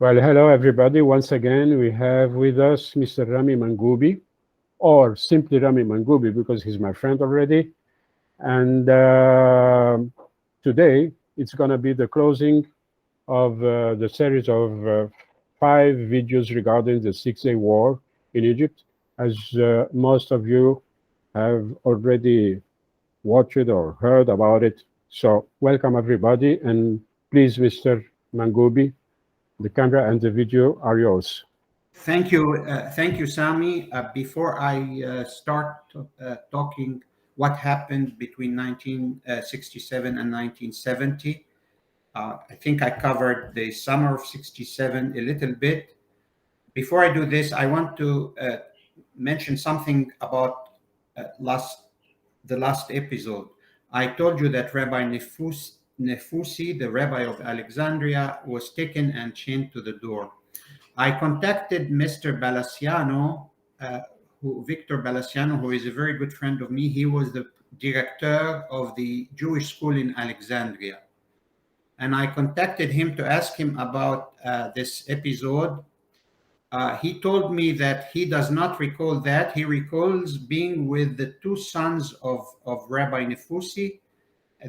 Well, hello everybody. Once again, we have with us Mr. Rami Mangoubi, or simply Rami Mangoubi because he's my friend already. And today it's going to be the closing of the series of 5 videos regarding the 6 Day War in Egypt. As most of you have already watched or heard about it. So welcome everybody, and please, Mr. Mangoubi, the camera and the video are yours. Thank you, Sami. Before I start talking what happened between 1967 and 1970, I think I covered the summer of 67 a little bit. Before I do this, I want to mention something about the last episode. I told you that Rabbi Nefusi, the rabbi of Alexandria, was taken and chained to the door. I contacted Mr. Balassiano, Victor Balassiano, who is a very good friend of me. He was the director of the Jewish school in Alexandria. And I contacted him to ask him about this episode. He told me that he does not recall that. He recalls being with the 2 sons of Rabbi Nefusi.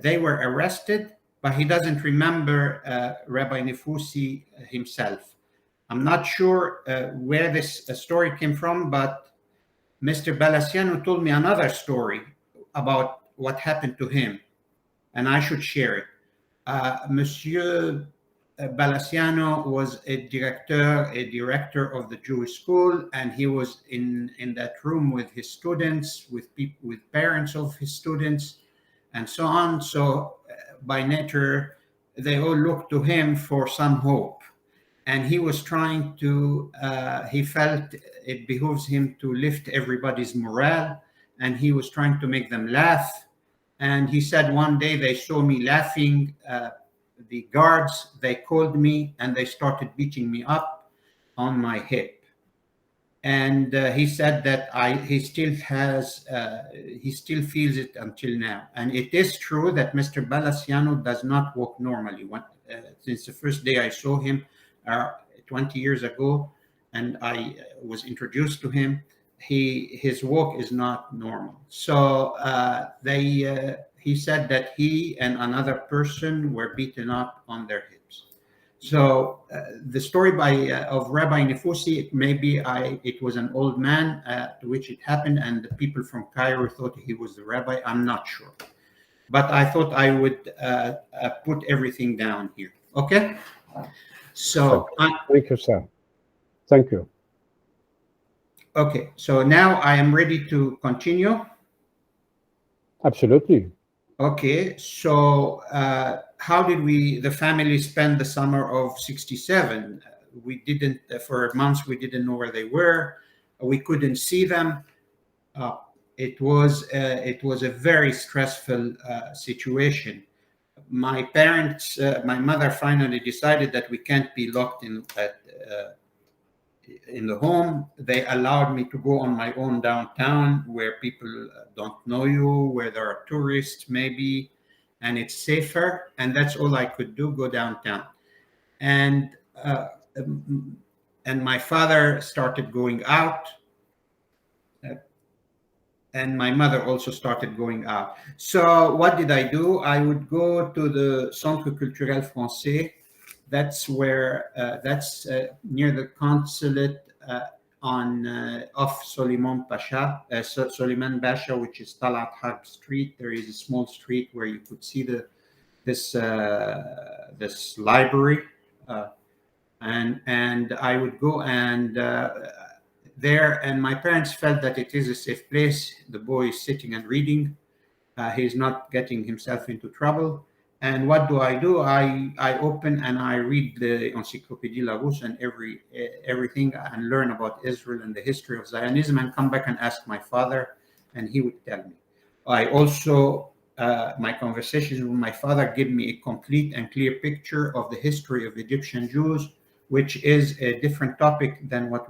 They were arrested, but he doesn't remember Rabbi Nefusi himself. I'm not sure where this story came from, but Mr. Balassiano told me another story about what happened to him, and I should share it. Monsieur Balassiano was a director of the Jewish school, and he was in that room with his students, with parents of his students, and so on. So by nature, they all looked to him for some hope. And he was trying to, he felt it behooves him to lift everybody's morale, and he was trying to make them laugh. And he said one day they saw me laughing, the guards, they called me and they started beating me up on my hip. And he said that he still feels it until now. And it is true that Mr. Balassiano does not walk normally. Since the first day I saw him, 20 years ago, and I was introduced to him, his walk is not normal. So he said that he and another person were beaten up on their hips. So the story of Rabbi Nefusi, it was an old man to which it happened, and the people from Cairo thought he was the rabbi. I'm not sure, but I thought I would put everything down here. Okay. So thank you, sir. Thank you. Okay, so now I am ready to continue. Absolutely. Okay, so how did the family spend the summer of 67? We didn't, for months, we didn't know where they were. We couldn't see them. It was a very stressful situation. My parents, my mother finally decided that we can't be locked in the home. They allowed me to go on my own downtown where people don't know you, where there are tourists maybe, and it's safer. And that's all I could do, go downtown. And my father started going out. And my mother also started going out. So what did I do? I would go to the Centre Culturel Français. That's where, near the consulate off Soliman Pasha, which is Talat Harb Street. There is a small street where you could see this library, and I would go and there, and my parents felt that it is a safe place. The boy is sitting and reading. He's not getting himself into trouble. And what do? I open and I read the Encyclopédie Larousse and everything, and learn about Israel and the history of Zionism, and come back and ask my father, and he would tell me. I also, my conversations with my father give me a complete and clear picture of the history of Egyptian Jews, which is a different topic than what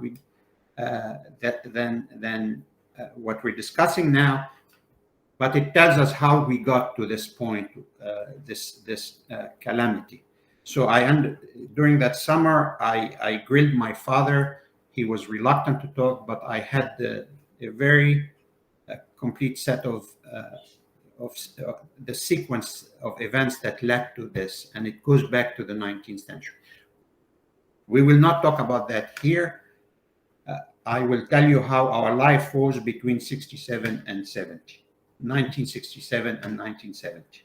what we're discussing now, but it tells us how we got to this point, this calamity. So during that summer, I grilled my father. He was reluctant to talk, but I had a very complete set of the sequence of events that led to this, and it goes back to the 19th century. We will not talk about that here. I will tell you how our life was between 67 and 70, 1967 and 1970.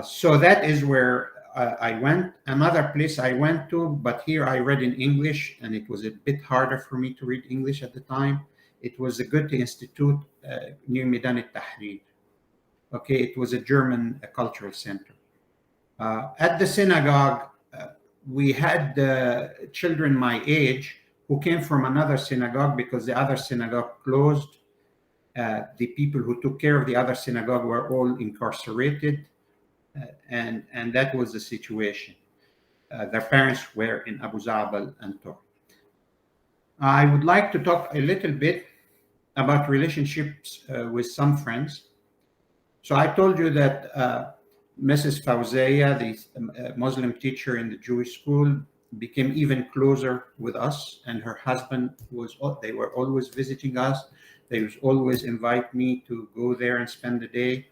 So that is where I went. Another place I went to, but here I read in English, and it was a bit harder for me to read English at the time. It was the Goethe Institute near Midan al-Tahrir. Okay, it was a German cultural center. At the synagogue, we had children my age who came from another synagogue because the other synagogue closed. The people who took care of the other synagogue were all incarcerated, and that was the situation. Their parents were in Abu Zabal and Tor. I would like to talk a little bit about relationships with some friends. So I told you that Mrs. Fawzia, the Muslim teacher in the Jewish school, became even closer with us, and her husband they were always visiting us. They would always invite me to go there and spend the day,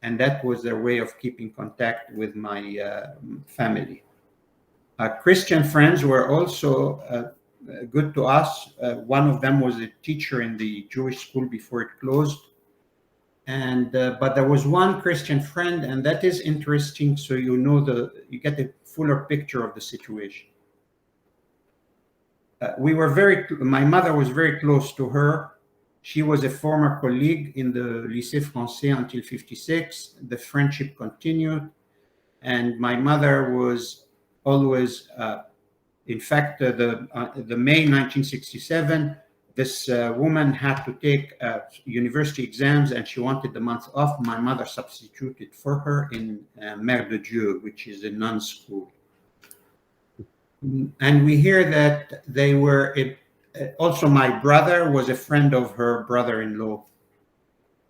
and that was their way of keeping contact with my family. Christian friends were also good to us. One of them was a teacher in the Jewish school before it closed. But there was one Christian friend, and that is interesting. So you get a fuller picture of the situation. My mother was very close to her. She was a former colleague in the Lycée Français until '56. The friendship continued, and my mother was always, in fact, the May 1967. This woman had to take university exams, and she wanted the month off. My mother substituted for her in Mère de Dieu, which is a nun school. And we hear that they were, also my brother was a friend of her brother-in-law.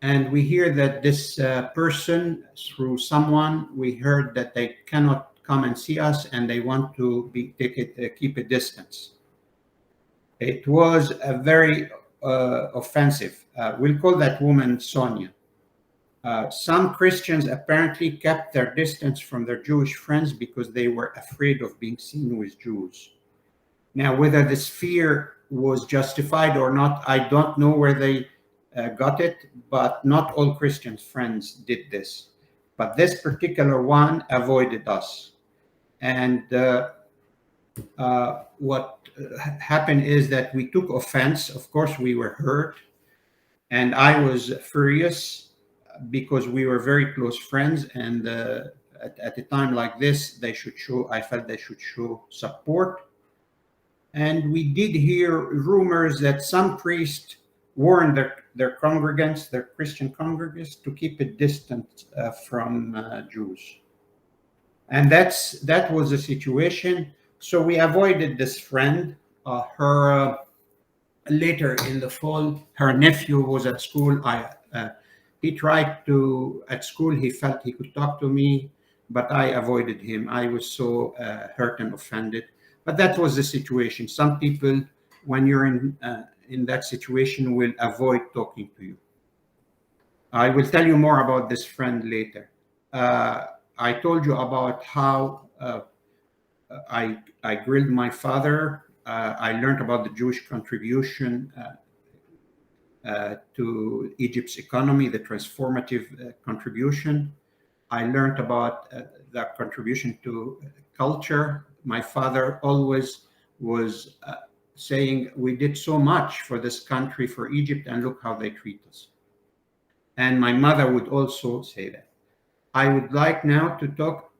And we hear that this person, through someone, we heard that they cannot come and see us, and they want to keep a distance. It was a very offensive. We'll call that woman Sonia. Some Christians apparently kept their distance from their Jewish friends because they were afraid of being seen with Jews. Now, whether this fear was justified or not, I don't know where they got it, but not all Christian friends did this. But this particular one avoided us. And what happened is that we took offense. Of course, we were hurt, and I was furious because we were very close friends, and at a time like this, I felt they should show support. And we did hear rumors that some priests warned their congregants, their Christian congregants, to keep a distance from Jews. And that was the situation. So we avoided this friend. Later in the fall, her nephew was at school. He tried at school, he felt he could talk to me, but I avoided him. I was so hurt and offended. But that was the situation. Some people, when you're in that situation, will avoid talking to you. I will tell you more about this friend later. I told you about how I grilled my father. I learned about the Jewish contribution to Egypt's economy, the transformative contribution. I learned about the contribution to culture. My father always was saying, we did so much for this country, for Egypt, and look how they treat us. And my mother would also say that. I would like now to talk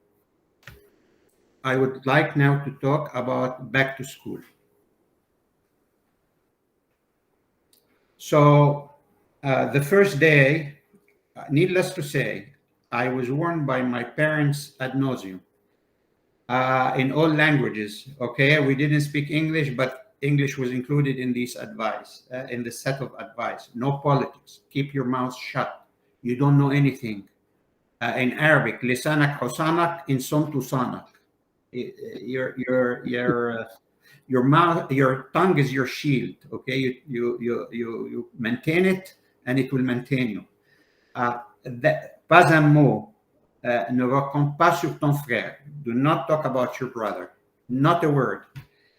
about back to school. So the first day, needless to say, I was warned by my parents ad nauseum in all languages. Okay, we didn't speak English, but English was included in this advice, in the set of advice. No politics. Keep your mouth shut. You don't know anything. in Arabic, lisanak husanak in somtu sanak. Your mouth, your tongue is your shield. Okay, you maintain it, and it will maintain you. Pas un mot. Ne raconte pas sur ton frère. Do not talk about your brother. Not a word.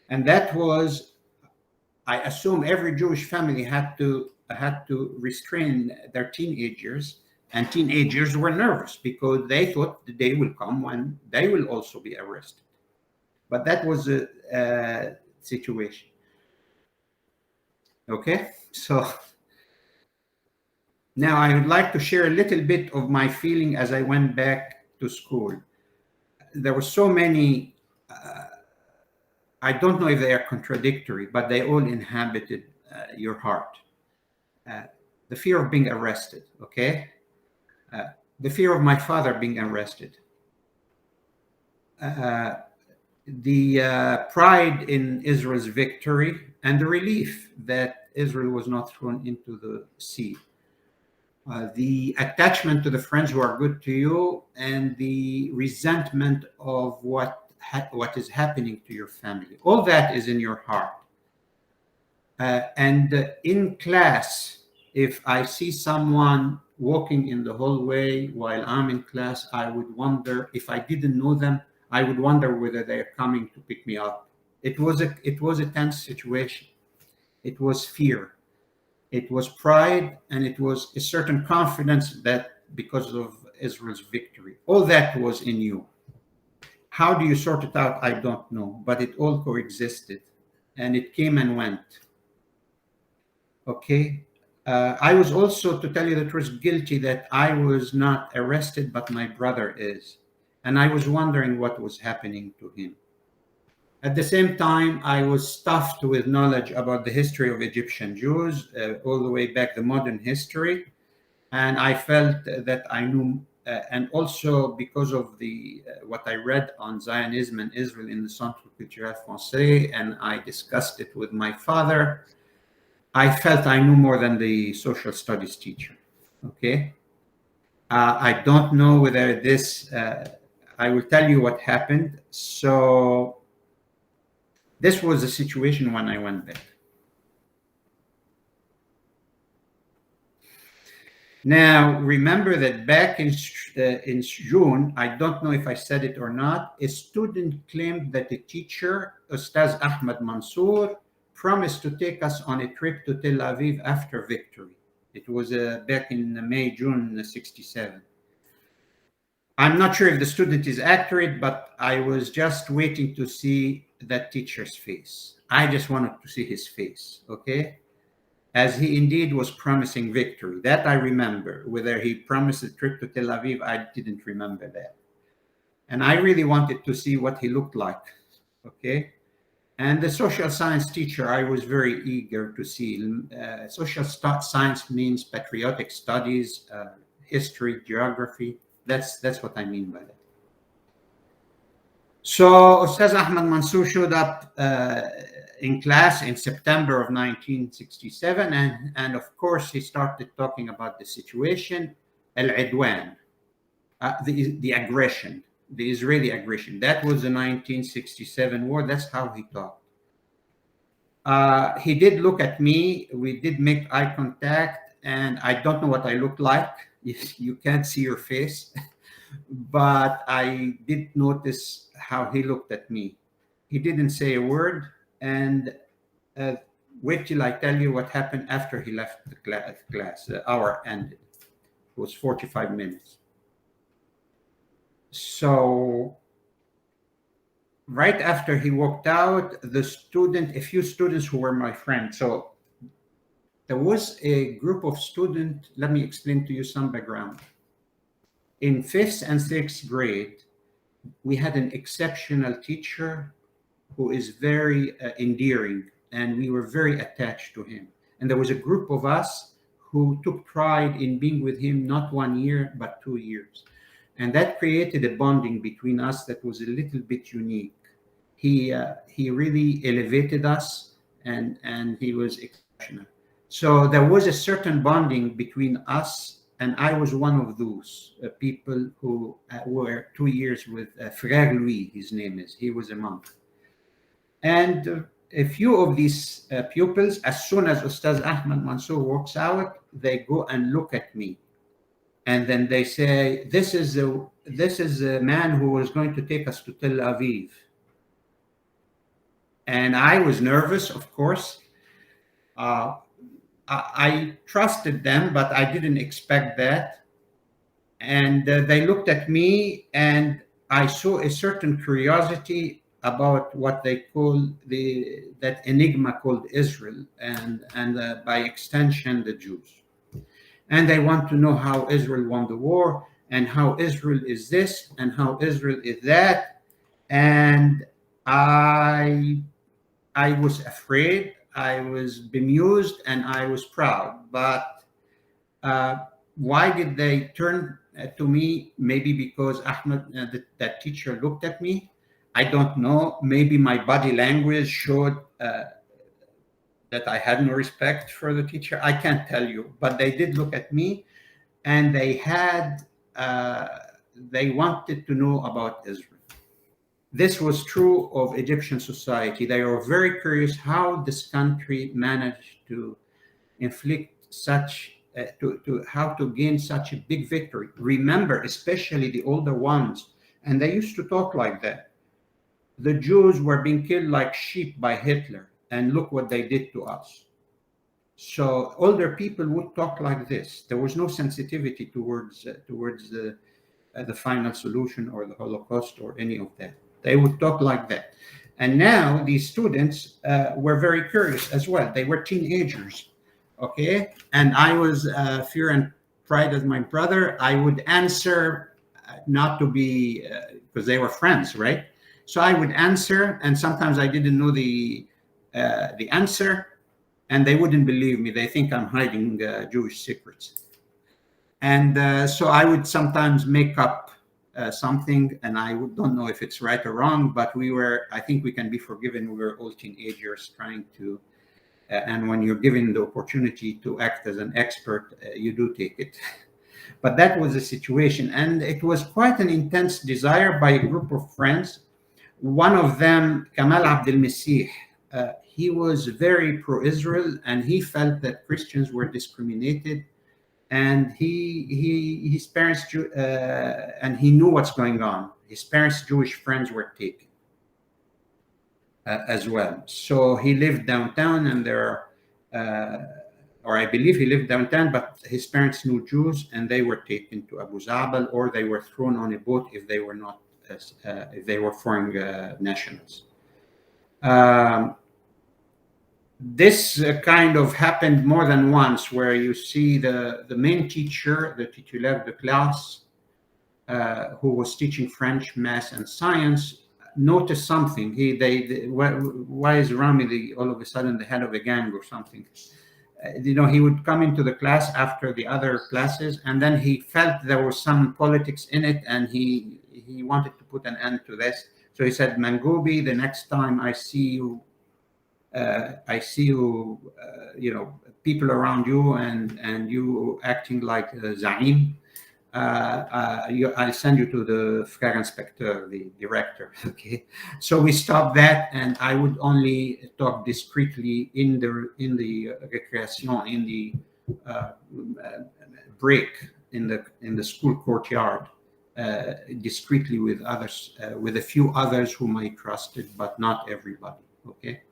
And that was, I assume, every Jewish family had to restrain their teenagers, and teenagers were nervous because they thought the day will come when they will also be arrested. But that was a situation. Okay, so now I would like to share a little bit of my feeling as I went back to school. There were so many, I don't know if they are contradictory, but they all inhabited your heart. The fear of being arrested, okay? The fear of my father being arrested. The pride in Israel's victory and the relief that Israel was not thrown into the sea. The attachment to the friends who are good to you, and the resentment of what is happening to your family. All that is in your heart. And in class, if I see someone walking in the hallway while I'm in class, I would wonder, if I didn't know them, I would wonder whether they're coming to pick me up. It was a tense situation. It was fear. It was pride, and it was a certain confidence that because of Israel's victory. All that was in you. How do you sort it out? I don't know, but it all coexisted, and it came and went. Okay. I was also, to tell you the truth, guilty that I was not arrested, but my brother is. And I was wondering what was happening to him. At the same time, I was stuffed with knowledge about the history of Egyptian Jews, all the way back, the modern history. And I felt that I knew, and also because of what I read on Zionism and Israel in the Centre Culturel Français, and I discussed it with my father, I felt I knew more than the social studies teacher. Okay. I don't know whether this, I will tell you what happened. So this was the situation when I went back. Now, remember that back in June, I don't know if I said it or not, a student claimed that the teacher, Ustaz Ahmed Mansour, promised to take us on a trip to Tel Aviv after victory. It was back in May, June 67. I'm not sure if the student is accurate, but I was just waiting to see that teacher's face. I just wanted to see his face, okay? As he indeed was promising victory. That I remember. Whether he promised a trip to Tel Aviv, I didn't remember that. And I really wanted to see what he looked like, okay? And the social science teacher, I was very eager to see. Social science means patriotic studies, history, geography. That's what I mean by that. So Ustaz Ahmed Mansour showed up in class in September of 1967, and of course he started talking about the situation, al-idwan, the aggression, the Israeli aggression. That was the 1967 war. That's how he talked. He did look at me. We did make eye contact, and I don't know what I looked like. You can't see your face, but I did notice how he looked at me. He didn't say a word, and wait till I tell you what happened after he left the class. The hour ended. It was 45 minutes. So right after he walked out, a few students who were my friends. So there was a group of students. Let me explain to you some background. In 5th and 6th grade, we had an exceptional teacher who is very endearing, and we were very attached to him. And there was a group of us who took pride in being with him, not 1 year, but 2 years. And that created a bonding between us that was a little bit unique. He really elevated us, and he was exceptional. So there was a certain bonding between us and I was one of those people who were 2 years with Frère Louis, his name is. He was a monk. And a few of these pupils, as soon as Ustaz Ahmed Mansour walks out, they go and look at me. And then they say, this is a man who was going to take us to Tel Aviv. And I was nervous, of course. I trusted them, but I didn't expect that. And they looked at me, and I saw a certain curiosity about what they call that enigma called Israel, and by extension, the Jews. And they want to know how Israel won the war, and how Israel is this, and how Israel is that. And I was afraid, I was bemused, and I was proud. But why did they turn to me? Maybe because Ahmed, that teacher, looked at me. I don't know. Maybe my body language showed that I had no respect for the teacher. I can't tell you. But they did look at me, and they wanted to know about Israel. This was true of Egyptian society. They were very curious how this country managed to inflict such, how to gain such a big victory. Remember, especially the older ones, and they used to talk like that. The Jews were being killed like sheep by Hitler, and look what they did to us. So older people would talk like this. There was no sensitivity towards the final solution or the Holocaust or any of that. They would talk like that. And now these students were very curious as well. They were teenagers, okay? And I was fear and pride as my brother. I would answer not to be, because they were friends, right? So I would answer, and sometimes I didn't know the answer, and they wouldn't believe me. They think I'm hiding Jewish secrets. And so I would sometimes make up something, and I don't know if it's right or wrong, but I think we can be forgiven. We were all teenagers trying to, and when you're given the opportunity to act as an expert, you do take it. But that was the situation, and it was quite an intense desire by a group of friends. One of them, Kamal Abdel Messih, he was very pro-Israel, and he felt that Christians were discriminated. And his parents, and he knew what's going on. His parents' Jewish friends were taken as well. So he lived downtown, and or I believe he lived downtown, but his parents knew Jews, and they were taken to Abu Zabal, or they were thrown on a boat if they were not, if they were foreign nationals. This kind of happened more than once, where you see the main teacher, the titulaire de classe, who was teaching French, math, and science, noticed something. Why is Rami all of a sudden the head of a gang or something? He would come into the class after the other classes, and then he felt there was some politics in it, and he wanted to put an end to this. So he said, Mangoubi, the next time I see you, people around you, and you acting like Zaim, I'll send you to the Frère Inspecteur, the director. Okay, so we stopped that, and I would only talk discreetly in the recreation, in the break in the school courtyard, discreetly with others, with a few others whom I trusted, but not everybody. Okay.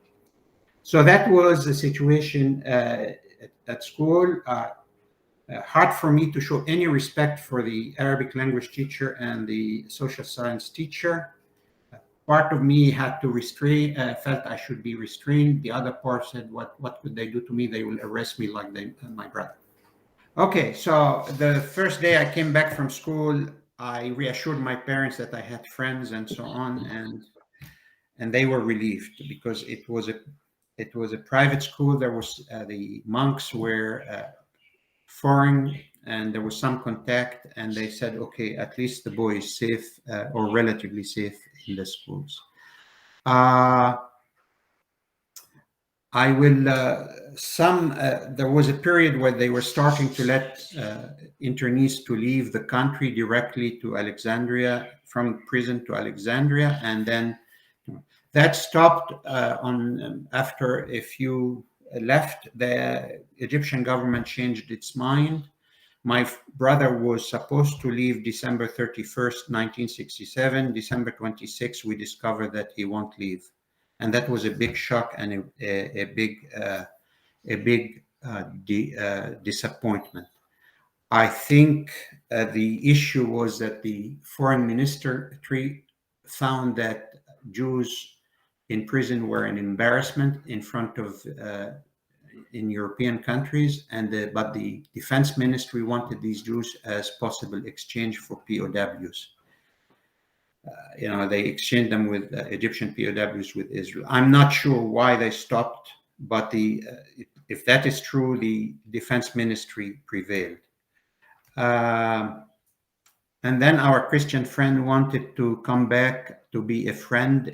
So that was the situation at school. Hard for me to show any respect for the Arabic language teacher and the social science teacher. Part of me had to restrain, felt I should be restrained. The other part said, what could they do to me? They will arrest me like my brother. Okay, so the first day I came back from school, I reassured my parents that I had friends and so on, and they were relieved, because it was a private school. There was the monks were foreign, and there was some contact, and they said, okay, at least the boy is safe, or relatively safe in the schools. I will There was a period where they were starting to let internees to leave the country directly to Alexandria, from prison to Alexandria, and then that stopped after a few left. The Egyptian government changed its mind. My brother was supposed to leave December 31st, 1967. December 26th, we discovered that he won't leave. And that was a big shock and a big disappointment. I think the issue was that the foreign ministry found that Jews in prison were an embarrassment in front of in European countries, but the defense ministry wanted these Jews as possible exchange for POWs. They exchanged them with Egyptian POWs with Israel. I'm not sure why they stopped, but if that is true, the defense ministry prevailed. And then our Christian friend wanted to come back to be a friend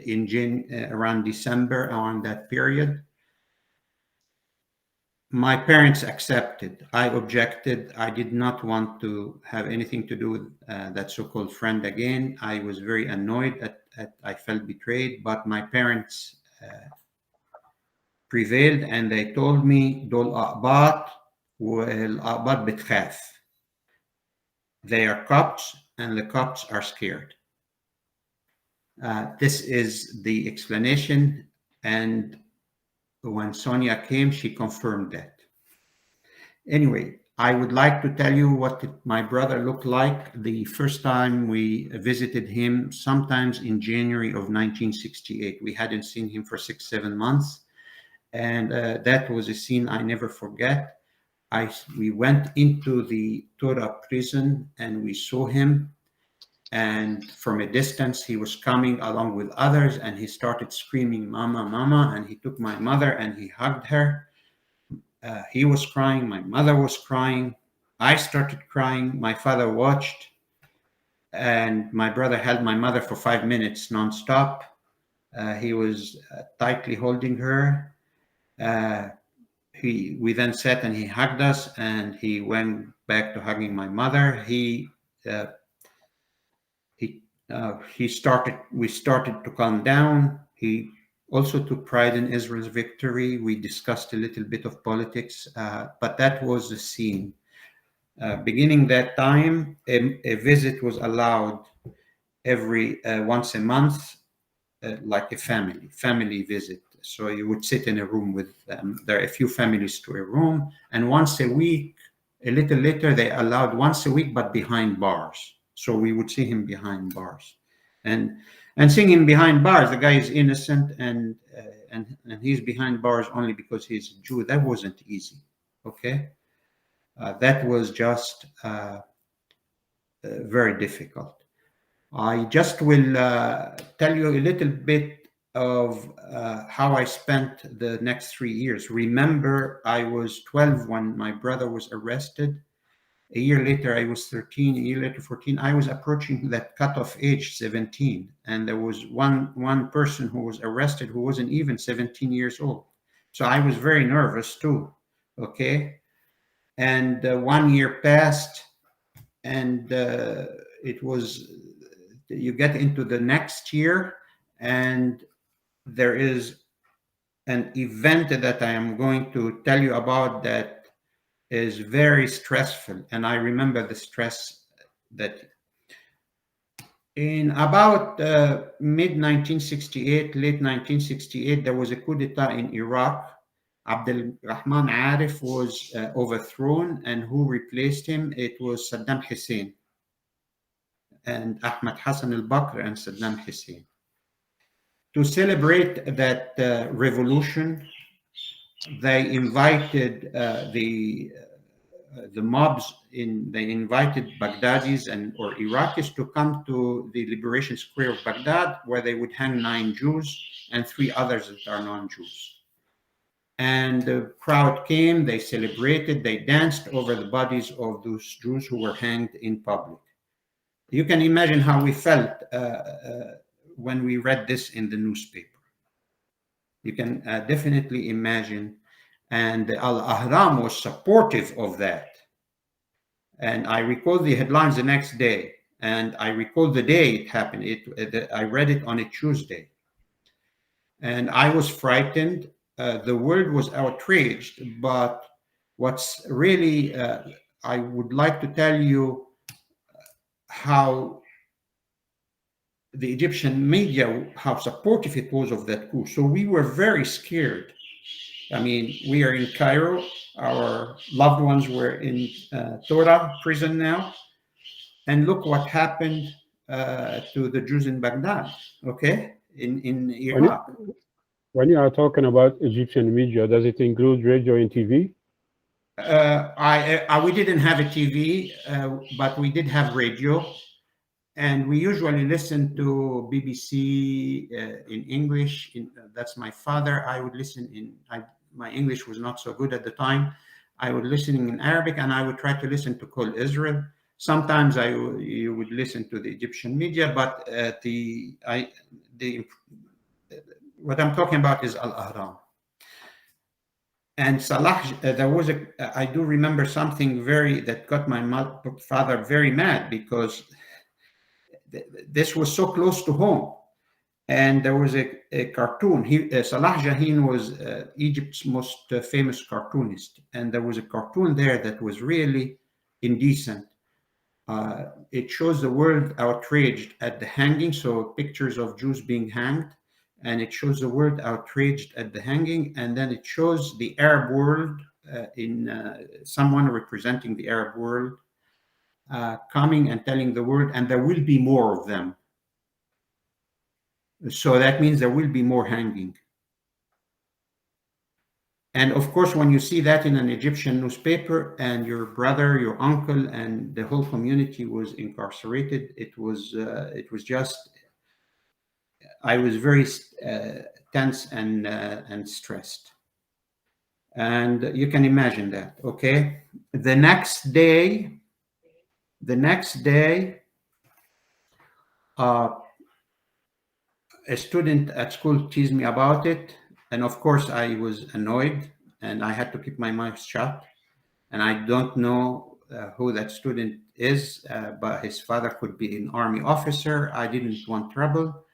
around December, around that period. My parents accepted. I objected. I did not want to have anything to do with that so-called friend again. I was very annoyed I felt betrayed, but my parents prevailed, and they told me, "Dol aqbat wal aqbat bitkhaf." They are Copts, and the Copts are scared. This is the explanation, and when Sonia came, she confirmed that. Anyway, I would like to tell you what my brother looked like the first time we visited him, sometimes in January of 1968. We hadn't seen him for 6-7 months, and that was a scene I never forget. We went into the Torah prison and we saw him, and from a distance he was coming along with others, and he started screaming, "Mama, Mama," and he took my mother and he hugged her. He was crying, my mother was crying, I started crying, my father watched, and my brother held my mother for 5 minutes nonstop. He was tightly holding her. We then sat and he hugged us, and he went back to hugging my mother. We started to calm down. He also took pride in Israel's victory. We discussed a little bit of politics, but that was the scene. Beginning that time, a visit was allowed every once a month, like a family visit. So you would sit in a room with them. There are a few families to a room, and once a week, a little later, they allowed once a week, but behind bars. So we would see him behind bars, and seeing him behind bars, the guy is innocent, and he's behind bars only because he's a Jew. That wasn't easy. Okay, that was just very difficult. I just will tell you a little bit of how I spent the next 3 years. Remember, I was 12 when my brother was arrested. A year later, I was 13. A year later, 14. I was approaching that cutoff age, 17. And there was one person who was arrested who wasn't even 17 years old. So I was very nervous too. Okay. And 1 year passed, and you get into the next year, and there is an event that I am going to tell you about that is very stressful. And I remember the stress that in about mid-1968, late 1968, there was a coup d'etat in Iraq. Abdel Rahman Arif was overthrown, and who replaced him? It was Saddam Hussein, and Ahmed Hassan al-Bakr and Saddam Hussein. To celebrate that revolution, they invited the mobs. They invited Baghdadis or Iraqis to come to the Liberation Square of Baghdad, where they would hang 9 Jews and 3 others that are non-Jews. And the crowd came. They celebrated. They danced over the bodies of those Jews who were hanged in public. You can imagine how we felt when we read this in the newspaper. You can definitely imagine and Al-Ahram was supportive of that. And I recall the headlines the next day, and I recall the day it happened. I read it on a Tuesday, and I was frightened. The world was outraged, but what's really, I would like to tell you how the Egyptian media, how supportive it was of that coup. So we were very scared. I mean, we are in Cairo. Our loved ones were in Tora prison now. And look what happened to the Jews in Baghdad, okay, in Iraq. When you are talking about Egyptian media, does it include radio and TV? We didn't have a TV, but we did have radio. And we usually listen to BBC in English. That's my father. I would listen my English was not so good at the time. I would listen in Arabic, and I would try to listen to Kol Israel. Sometimes you would listen to the Egyptian media, but what I'm talking about is Al-Ahram. And Salah, I do remember something that got my father very mad, because this was so close to home. And there was a cartoon. Salah Jahin was Egypt's most famous cartoonist. And there was a cartoon there that was really indecent. It shows the world outraged at the hanging, so pictures of Jews being hanged. And it shows the world outraged at the hanging. And then it shows the Arab world someone representing the Arab world coming and telling the world, and there will be more of them. So that means there will be more hanging. And of course, when you see that in an Egyptian newspaper, and your brother, your uncle, and the whole community was incarcerated, it was just, I was very tense and stressed. And you can imagine that, okay? The next day, a student at school teased me about it. And of course, I was annoyed, and I had to keep my mouth shut. And I don't know who that student is, but his father could be an army officer. I didn't want trouble.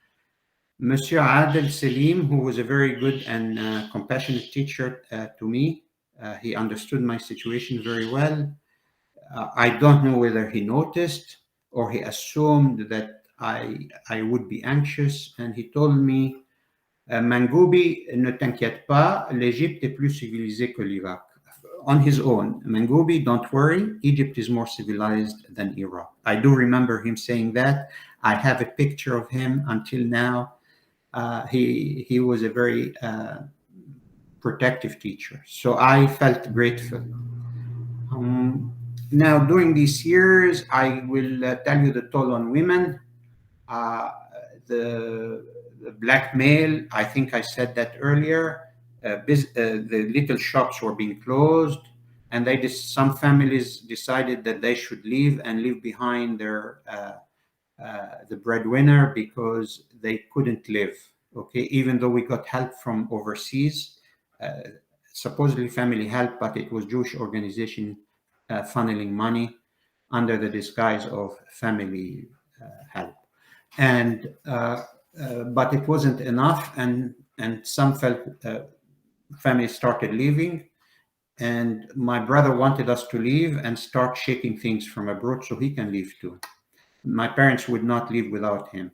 Monsieur Adel Selim, who was a very good and compassionate teacher to me, he understood my situation very well. I don't know whether he noticed or he assumed that I would be anxious, and he told me, Mangoubi, ne t'inquiète pas, l'Égypte est plus civilisée que l'Irak. On his own, Mangoubi, don't worry, Egypt is more civilized than Iraq. I do remember him saying that. I have a picture of him until now. He was a very protective teacher, so I felt grateful. Now, during these years, I will tell you the toll on women. The blackmail, I think I said that earlier. The little shops were being closed, and some families decided that they should leave and leave behind the breadwinner, because they couldn't live. Okay, even though we got help from overseas, supposedly family help, but it was Jewish organization funneling money under the disguise of family help. And but it wasn't enough, and some families started leaving, and my brother wanted us to leave and start shipping things from abroad so he can leave too. My parents would not leave without him.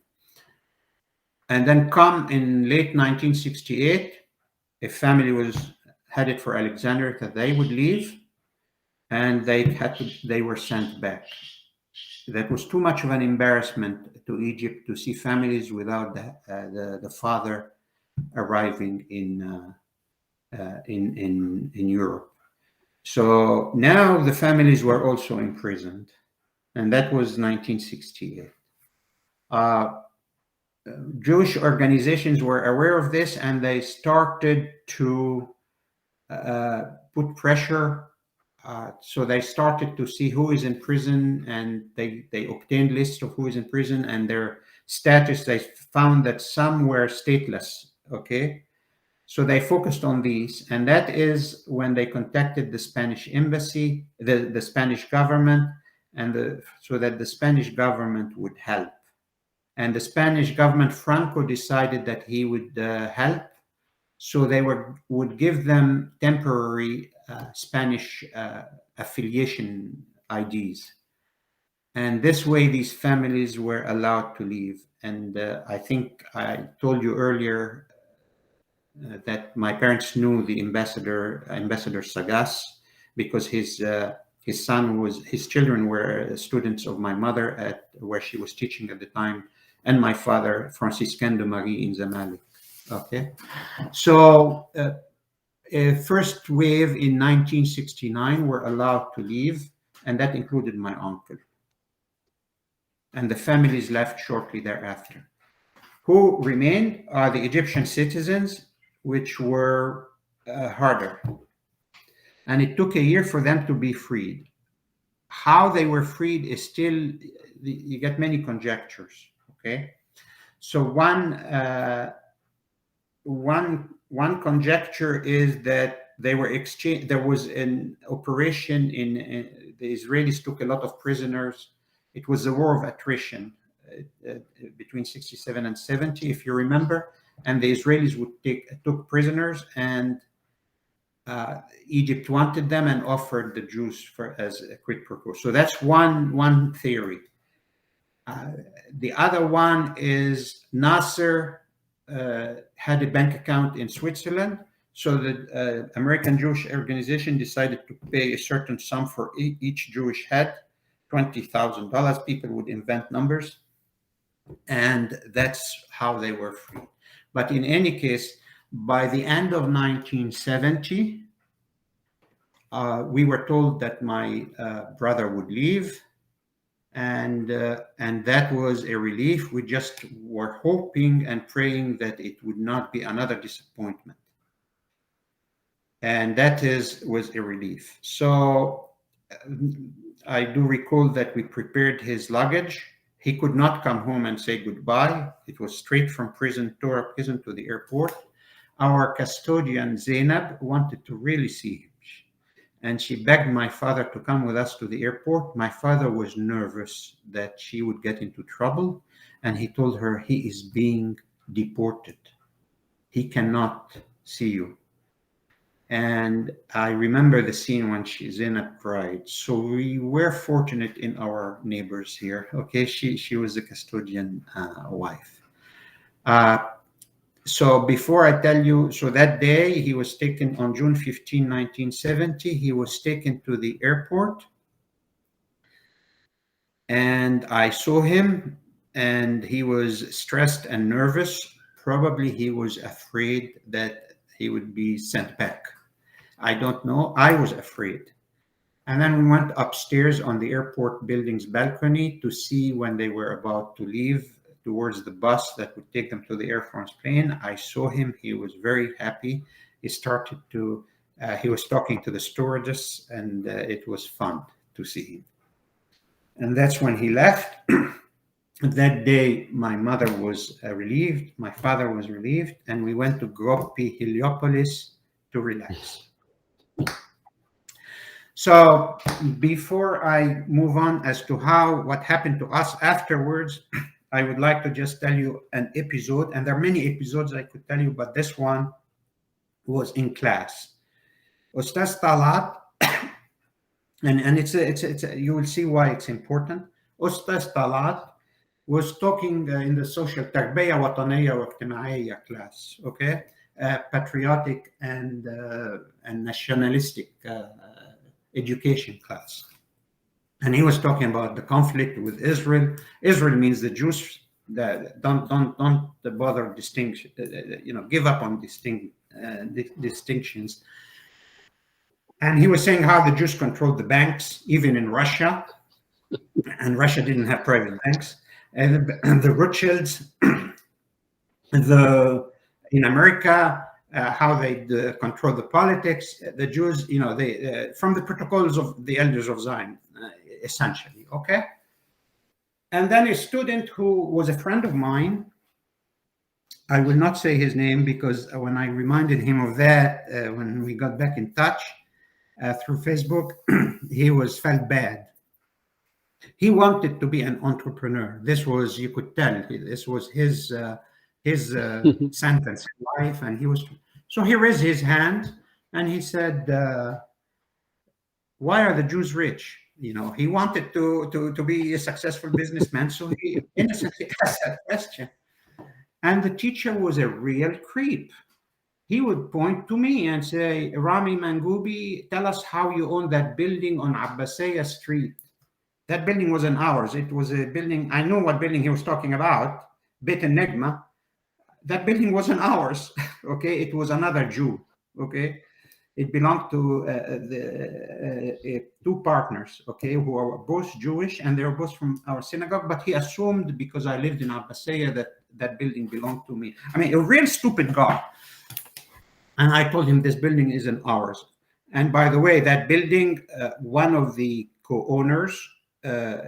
And then come in late 1968, a family was headed for Alexandria that they would leave, and they were sent back. That was too much of an embarrassment to Egypt to see families without the father arriving in Europe. So now the families were also imprisoned, and that was 1968. Jewish organizations were aware of this, and they started to put pressure. So they started to see who is in prison, and they obtained lists of who is in prison and their status. They found that some were stateless. Okay, So they focused on these, and that is when they contacted the Spanish embassy, the Spanish government, and so that the Spanish government would help. And the Spanish government, Franco, decided that he would help. So they would give them temporary Spanish affiliation IDs. And this way, these families were allowed to leave. And I think I told you earlier that my parents knew the Ambassador Sagas, because his children were students of my mother at where she was teaching at the time, and my father, Franciscain de Marie in Zamalek. Okay, so a first wave in 1969 were allowed to leave, and that included my uncle. And the families left shortly thereafter. Who remained are the Egyptian citizens, which were harder. And it took a year for them to be freed. How they were freed is still, you get many conjectures, okay? So one conjecture is that they were exchanged. There was an operation in the Israelis took a lot of prisoners. It was a war of attrition between 67 and 70, if you remember. And the Israelis took prisoners, and Egypt wanted them and offered the Jews as a quid pro quo. So that's one theory. The other one is Nasser had a bank account in Switzerland, so the American Jewish organization decided to pay a certain sum for each Jewish head, $20,000. People would invent numbers, and that's how they were free. But in any case, by the end of 1970, we were told that my brother would leave, and that was a relief. We just were hoping and praying that it would not be another disappointment, and that was a relief. So I do recall that we prepared his luggage. He could not come home and say goodbye. It was straight from Torah prison to the airport. Our custodian, Zainab, wanted to really see him. And she begged my father to come with us to the airport. My father was nervous that she would get into trouble. And he told her, he is being deported. He cannot see you. And I remember the scene when Zainab cried. So we were fortunate in our neighbors here. Okay, she was a custodian wife. So before I tell you, so that day he was taken on June 15, 1970, he was taken to the airport. And I saw him, and he was stressed and nervous. Probably he was afraid that he would be sent back. I don't know. I was afraid. And then we went upstairs on the airport building's balcony to see when they were about to leave towards the bus that would take them to the Air France plane. I saw him. He was very happy. He was talking to the stewardess, and it was fun to see him. And that's when he left. That day, my mother was relieved. My father was relieved. And we went to Gropi Heliopolis to relax. So before I move on as to what happened to us afterwards, I would like to just tell you an episode, and there are many episodes I could tell you, but this one was in class. Ustaz Talat, and it's you will see why it's important. Ustaz Talat was talking in the social تربية وطنية واجتماعية class, okay, patriotic and nationalistic education class. And he was talking about the conflict with Israel. Israel means the Jews that don't bother distinction, give up on distinctions. And he was saying how the Jews controlled the banks, even in Russia, and Russia didn't have private banks. And the Rothschilds, in America, how they control the politics. The Jews, from the protocols of the elders of Zion. Essentially, okay? And then a student who was a friend of mine I will not say his name because when I reminded him of that, when we got back in touch through Facebook, he felt bad. He wanted to be an entrepreneur. This was, you could tell, this was his sentence in life, and he was. So he raised his hand and he said, "Why are the Jews rich?" You know, he wanted to be a successful businessman, so he innocently asked that question. And the teacher was a real creep. He would point to me and say, "Rami Mangoubi, tell us how you own that building on Abbasiyah Street." That building wasn't ours. It was a building. I know what building he was talking about, Beit Negma. That building wasn't ours. Okay, it was another Jew. Okay, it belonged to two partners. Okay, who are both Jewish and they were both from our synagogue. But he assumed because I lived in Abbasiyah that building belonged to me. I mean, a real stupid guy. And I told him this building isn't ours. And by the way, that building, one of the co-owners,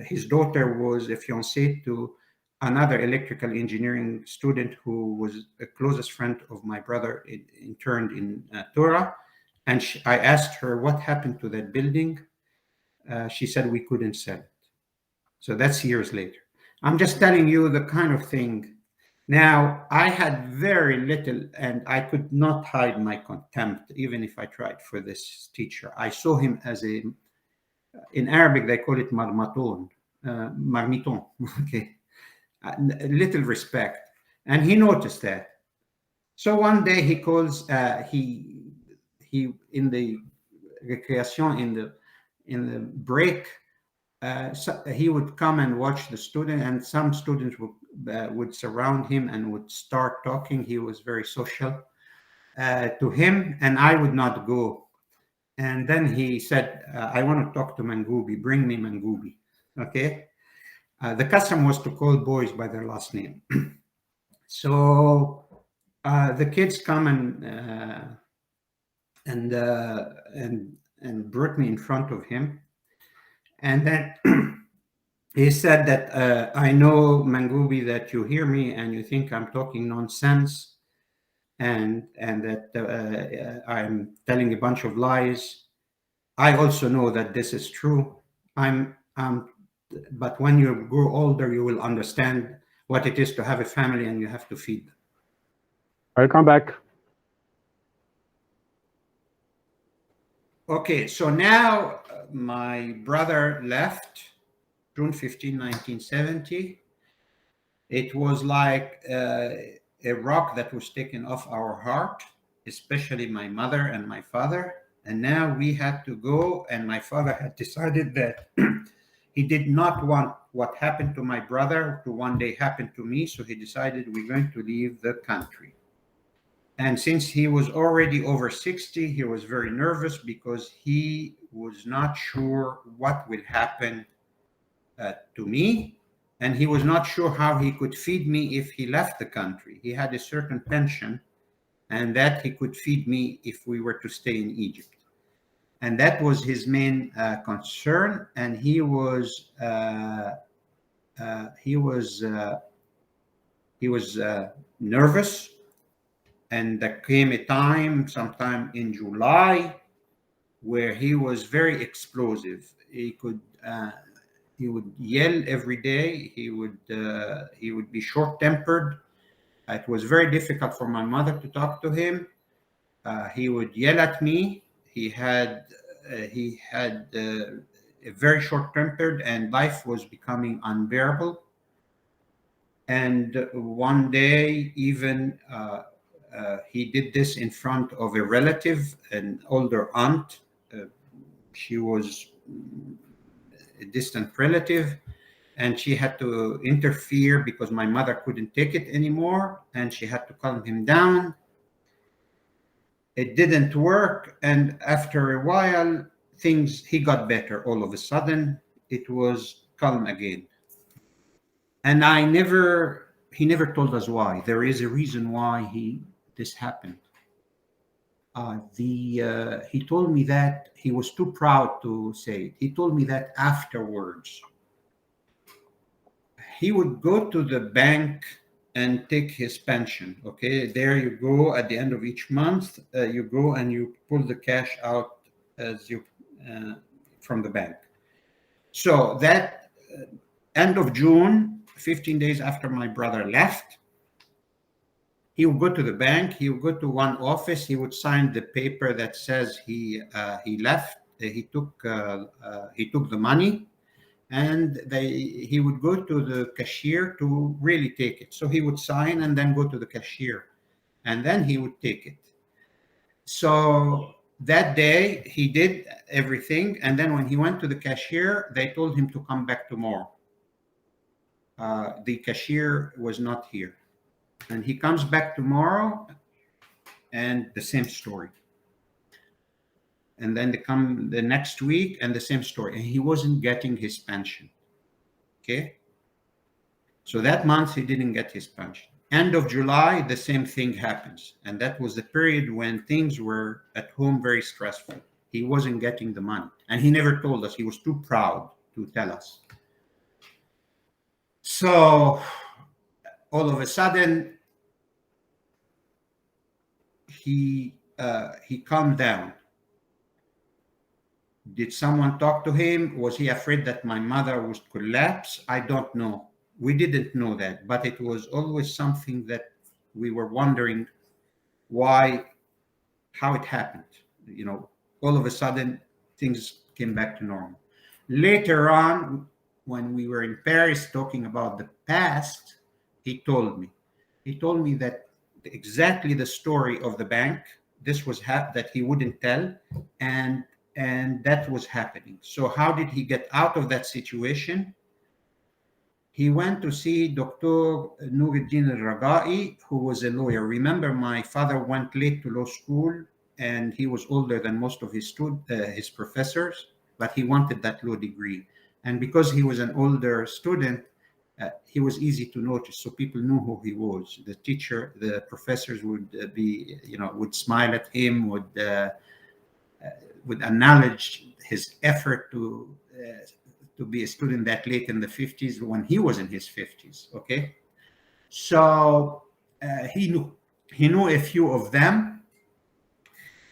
his daughter was a fiancée to another electrical engineering student who was a closest friend of my brother, interned in Torah. And I asked her what happened to that building. She said we couldn't sell it. So that's years later. I'm just telling you the kind of thing. Now, I had very little, and I could not hide my contempt, even if I tried, for this teacher. I saw him as in Arabic, they call it marmaton, marmiton, okay, little respect. And he noticed that. So one day he calls, he in the recreation, in the break, so he would come and watch the student, and some students would surround him and would start talking. He was very social to him, and I would not go. And then he said, "I want to talk to Mangoubi. Bring me Mangoubi." Okay. The custom was to call boys by their last name. So the kids come and brought me in front of him. And then he said that, "I know, Mangoubi, that you hear me and you think I'm talking nonsense and that I'm telling a bunch of lies. I also know that this is true. But when you grow older, you will understand what it is to have a family and you have to feed them." I'll come back. Okay, so now my brother left June 15, 1970. It was like a rock that was taken off our heart, especially my mother and my father. And now we had to go, and my father had decided that he did not want what happened to my brother to one day happen to me. So he decided we're going to leave the country. And since he was already over 60, he was very nervous because he was not sure what will happen to me. And he was not sure how he could feed me if he left the country. He had a certain pension, and that he could feed me if we were to stay in Egypt. And that was his main concern. And he was nervous. And there came a time, sometime in July, where he was very explosive. He would yell every day. He would be short-tempered. It was very difficult for my mother to talk to him. He would yell at me. He had a very short-tempered, and life was becoming unbearable. And one day, even he did this in front of a relative, an older aunt. She was a distant relative, and she had to interfere because my mother couldn't take it anymore, and she had to calm him down. It didn't work, and after a while, he got better. All of a sudden, it was calm again. And he never told us why. There is a reason why this happened. He told me that he was too proud to say it. He told me that afterwards. He would go to the bank and take his pension. Okay, there you go. At the end of each month, you go and you pull the cash out as you from the bank. So that end of June, 15 days after my brother left, he would go to the bank. He would go to one office. He would sign the paper that says he left. He took the money, and he would go to the cashier to really take it. So he would sign and then go to the cashier, and then he would take it. So that day he did everything, and then when he went to the cashier, they told him to come back tomorrow. The cashier was not here, and he comes back tomorrow, and the same story. And then they come the next week and the same story, and he wasn't getting his pension. Okay, so that month he didn't get his pension. End of July, the same thing happens, and that was the period when things were at home very stressful. He wasn't getting the money, and he never told us. He was too proud to tell us. So all of a sudden he calmed down. Did someone talk to him? Was he afraid that my mother would collapse? I don't know. We didn't know that, but it was always something that we were wondering how it happened. You know, all of a sudden things came back to normal. Later on, when we were in Paris talking about the past, he told me that exactly the story of the bank, this was that he wouldn't tell, and that was happening. So how did he get out of that situation? He went to see Dr. Nuruddin al-Ragai, who was a lawyer. Remember, my father went late to law school, and he was older than most of his professors, but he wanted that law degree. And because he was an older student, he was easy to notice, so people knew who he was. The teacher, the professors would smile at him, would acknowledge his effort to be a student that late in the 50s when he was in his 50s. Okay, so he knew a few of them,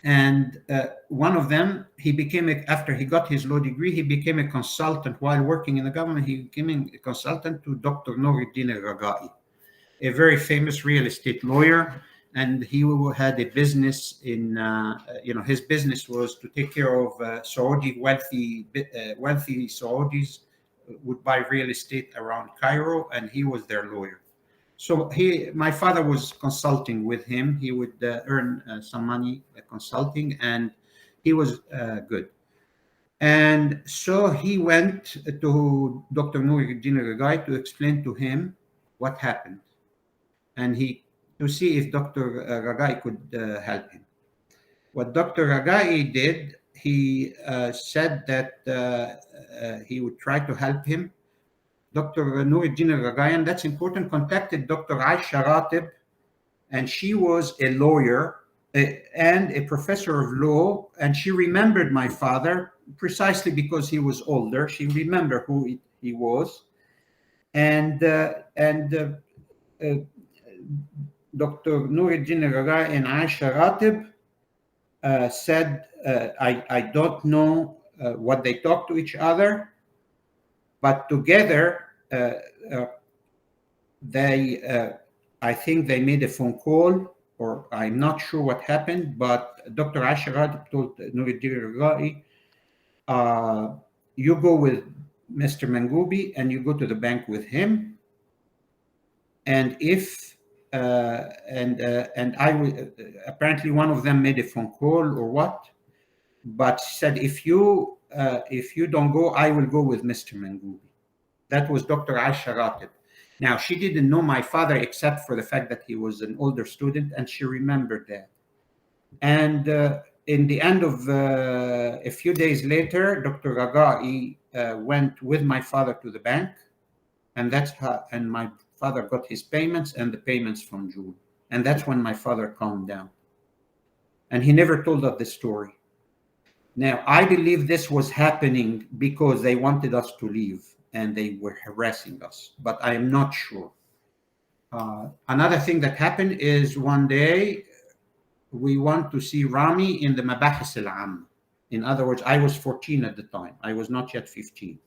and one of them, after he got his law degree, he became a consultant while working in the government. He became a consultant to Dr. Nuruddin al-Ragai, a very famous real estate lawyer. And he had a business his business was to take care of wealthy Saudis would buy real estate around Cairo, and he was their lawyer. So my father was consulting with him. He would earn some money consulting, and he was good. And so he went to Dr. Nuruddin al-Ragai to explain to him what happened, and to see if Dr. Ragai could help him. What Dr. Ragai did, he said that he would try to help him. Dr. Nuruddin al-Ragai, and that's important, contacted Dr. Aisha Ratib, and she was a lawyer and a professor of law, and she remembered my father precisely because he was older. She remembered who he was, and Dr. Nuruddin al-Ragai and Aisha Ratib said, I don't know what they talked to each other, but together I think they made a phone call, or I'm not sure what happened, but Dr. Aisha Ratib told Nuruddin al-Ragai, you go with Mr. Mangoubi and you go to the bank with him, and if and I will, apparently one of them made a phone call or what, but said, if you don't go, I will go with Mr. Mangoubi. That was Dr. Aisha Ratib. Now, she didn't know my father except for the fact that he was an older student, and she remembered that. And in the end of a few days later, Dr. Ragai went with my father to the bank, and and my father got his payments and the payments from June. And that's when my father calmed down. And he never told us the story. Now, I believe this was happening because they wanted us to leave and they were harassing us, but I am not sure. Another thing that happened is one day we want to see Rami in the Mabahis al-Am. In other words, I was 14 at the time. I was not yet 15.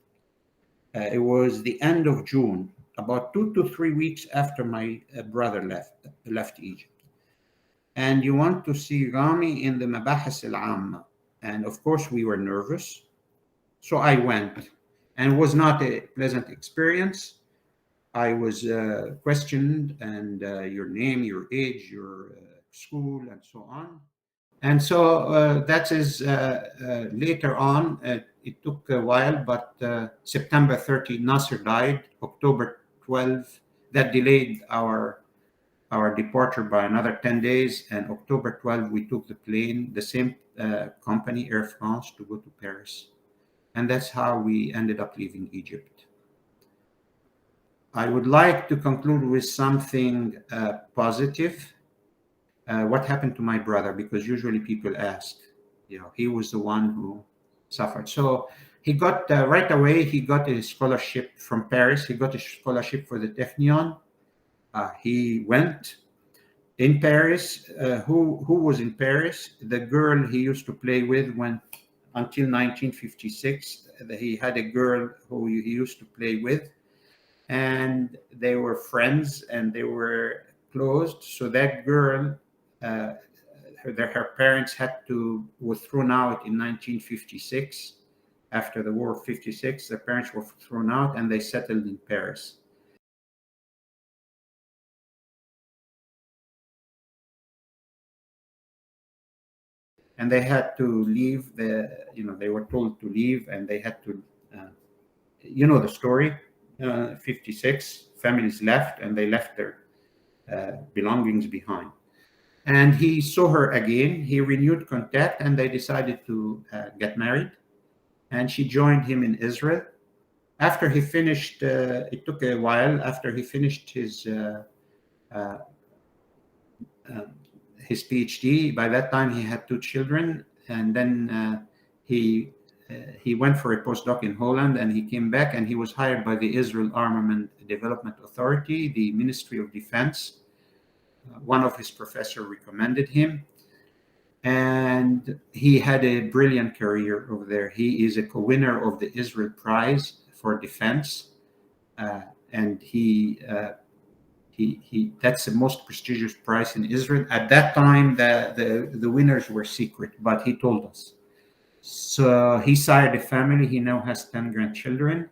It was the end of June, about 2 to 3 weeks after my brother left Egypt. And you want to see Rami in the Mabahis al-Am. And of course, we were nervous. So I went, and it was not a pleasant experience. I was questioned, and your name, your age, your school, and so on. And so that is later on. It took a while, but September 30, Nasser died. October 12, that delayed our departure by another 10 days. And October 12, we took the plane, the same company, Air France, to go to Paris. And that's how we ended up leaving Egypt. I would like to conclude with something positive. What happened to my brother? Because usually people ask, he was the one who suffered. So he got, right away, he got a scholarship from Paris. He got a scholarship for the Technion. He went in Paris. Who was in Paris? The girl he used to play with until 1956. He had a girl who he used to play with. And they were friends and they were closed. So that girl, her parents were thrown out in 1956. After the war of 56, their parents were thrown out and they settled in Paris. And they had to leave. They were told to leave, and they had to, the story. 56 families left, and they left their belongings behind. And he saw her again. He renewed contact, and they decided to get married. And she joined him in Israel. After he finished, it took a while. After he finished his PhD, by that time he had 2 children, and then he went for a postdoc in Holland, and he came back, and he was hired by the Israel Armament Development Authority, the Ministry of Defense. One of his professors recommended him, and he had a brilliant career over there. He is a co-winner of the Israel Prize for Defense, and that's the most prestigious prize in Israel. At that time, the winners were secret, but he told us. So he sired a family. He now has 10 grandchildren.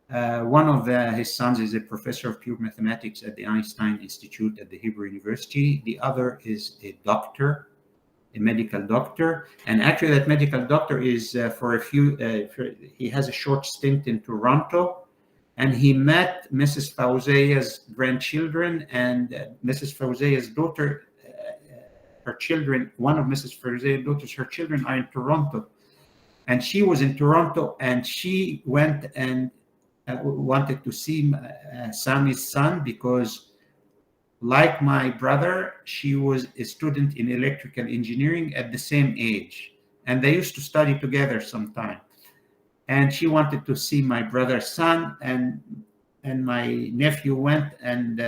One of his sons is a professor of pure mathematics at the Einstein Institute at the Hebrew University. The other is a doctor, a medical doctor. And actually that medical doctor is he has a short stint in Toronto, and he met Mrs. Fawzia's grandchildren and Mrs. Fawzia's daughter. Her children, one of Mrs. Fawzia's daughters, her children are in Toronto. And she was in Toronto, and she went and wanted to see Sami's son, because like my brother, she was a student in electrical engineering at the same age, and they used to study together sometime. And she wanted to see my brother's son, and my nephew went and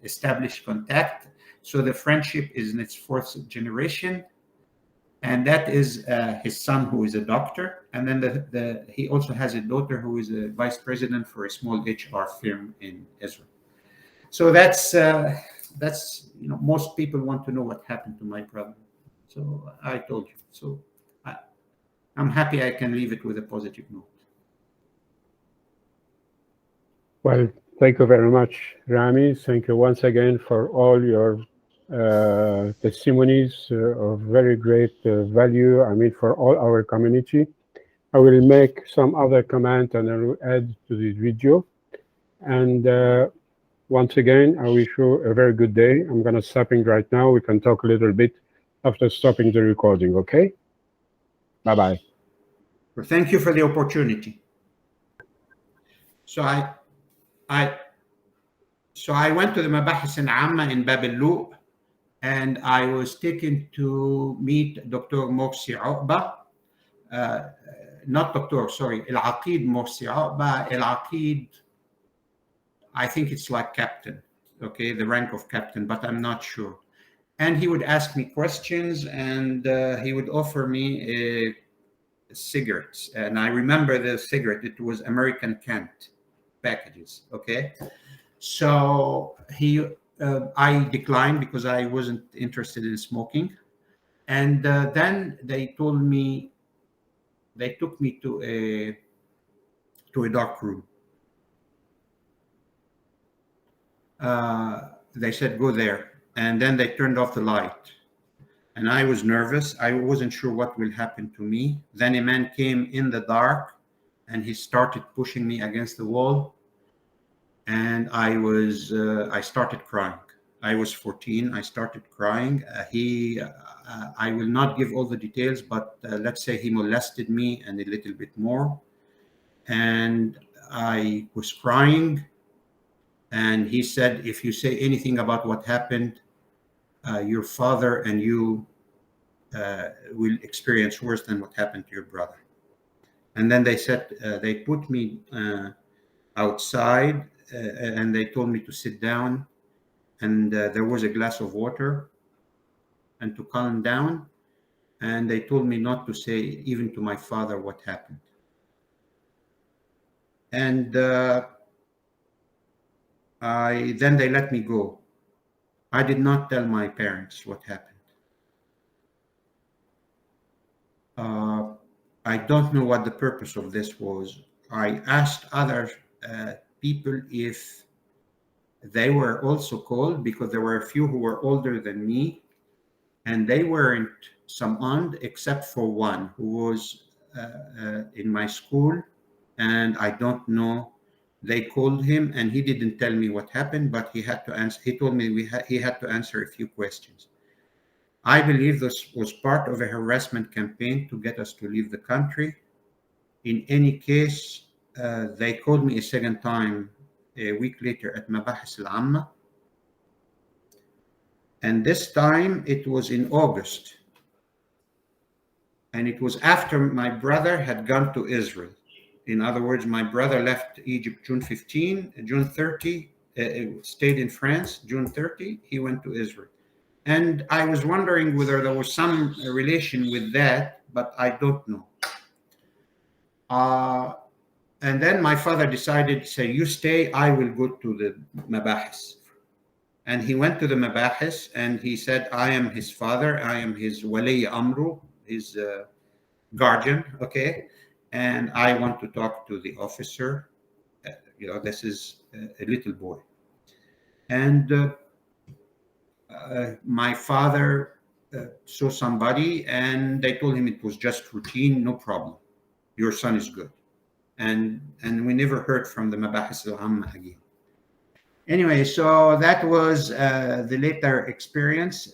established contact. So the friendship is in its 4th generation. And that is his son, who is a doctor. And then he also has a daughter who is a vice president for a small HR firm in Israel. So that's most people want to know what happened to my brother. So I told you. So I'm happy I can leave it with a positive note. Well, thank you very much, Rami. Thank you once again for all your testimonies of very great value, for all our community. I will make some other comment and I will add to this video. And once again, I wish you a very good day. I'm going to stopping right now. We can talk a little bit after stopping the recording, okay? Bye-bye. Well, thank you for the opportunity. So I went to the Mabahis al-Amma in Bab al-Luq, and I was taken to meet Dr. Morsi Uqba, not doctor, sorry, Al-Aqid Morsi Uqba. Al-Aqid I think it's like captain, okay, the rank of captain, but I'm not sure. And he would ask me questions, and he would offer me cigarettes. And I remember the cigarette, it was American Kent packages, okay? So I declined because I wasn't interested in smoking. And then they took me to a dark room. They said, go there. And then they turned off the light. And I was nervous. I wasn't sure what will happen to me. Then a man came in the dark and he started pushing me against the wall. And I started crying. I was 14. I started crying. I will not give all the details, but let's say he molested me and a little bit more. And I was crying. And he said, if you say anything about what happened, your father and you will experience worse than what happened to your brother. And then they said, they put me outside and they told me to sit down. And there was a glass of water and to calm down. And they told me not to say even to my father what happened. And then they let me go. I did not tell my parents what happened. I don't know what the purpose of this was. I asked other people if they were also called, because there were a few who were older than me, and they weren't summoned except for one who was in my school, and I don't know. They called him, and he didn't tell me what happened, but he had to answer. He told me he had to answer a few questions. I believe this was part of a harassment campaign to get us to leave the country. In any case, they called me a second time a week later at Mabahis al-Amma. And this time it was in August. And it was after my brother had gone to Israel. In other words, my brother left Egypt June 15, June 30, stayed in France, June 30, he went to Israel. And I was wondering whether there was some relation with that, but I don't know. And then my father decided to say, you stay, I will go to the Mabahis. And he went to the Mabahis and he said, I am his father, I am his Wali Amru, his guardian, okay? And I want to talk to the officer. This is a little boy. And my father saw somebody and they told him it was just routine, no problem. Your son is good. And we never heard from the Mabahis al-Amma again. Anyway, so that was the later experience.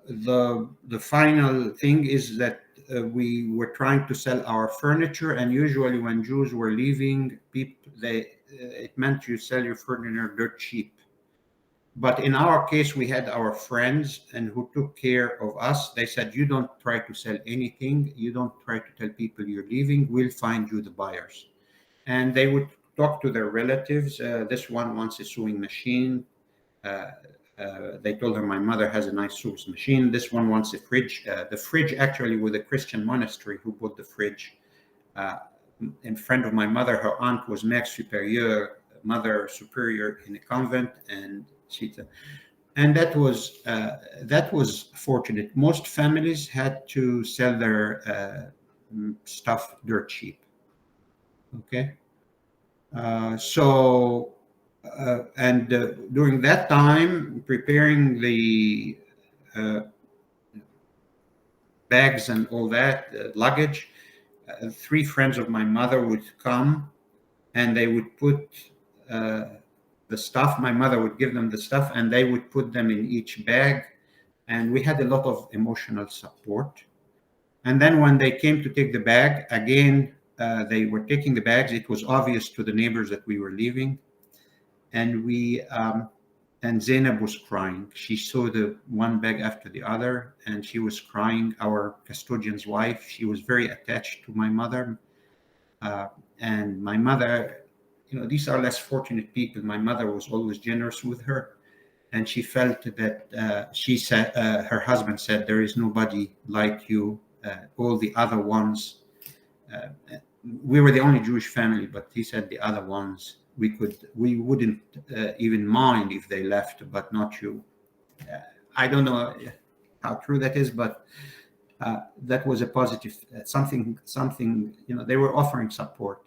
The final thing is that we were trying to sell our furniture, and usually when Jews were leaving, it meant you sell your furniture dirt cheap. But in our case, we had our friends and who took care of us. They said, you don't try to sell anything. You don't try to tell people you're leaving. We'll find you the buyers. And they would talk to their relatives. This one wants a sewing machine. They told her my mother has a nice sewing machine. This one wants a fridge. The fridge actually with a Christian monastery who bought the fridge. In front of my mother, her aunt was Mère Supérieure, Mother Superior in a convent, and that was fortunate. Most families had to sell their stuff dirt cheap. Okay, during that time, preparing the bags and all that luggage, 3 friends of my mother would come, and they would put the stuff. My mother would give them the stuff, and they would put them in each bag, and we had a lot of emotional support. And then when they came to take the bag again, they were taking the bags. It was obvious to the neighbors that we were leaving, and and Zainab was crying. She saw the one bag after the other, and she was crying. Our custodian's wife, she was very attached to my mother. And my mother, these are less fortunate people. My mother was always generous with her, and she felt that she said, her husband said, there is nobody like you. All the other ones, we were the only Jewish family, but he said the other ones, we wouldn't even mind if they left, but not you. I don't know how true that is, but that was a positive something. They were offering support.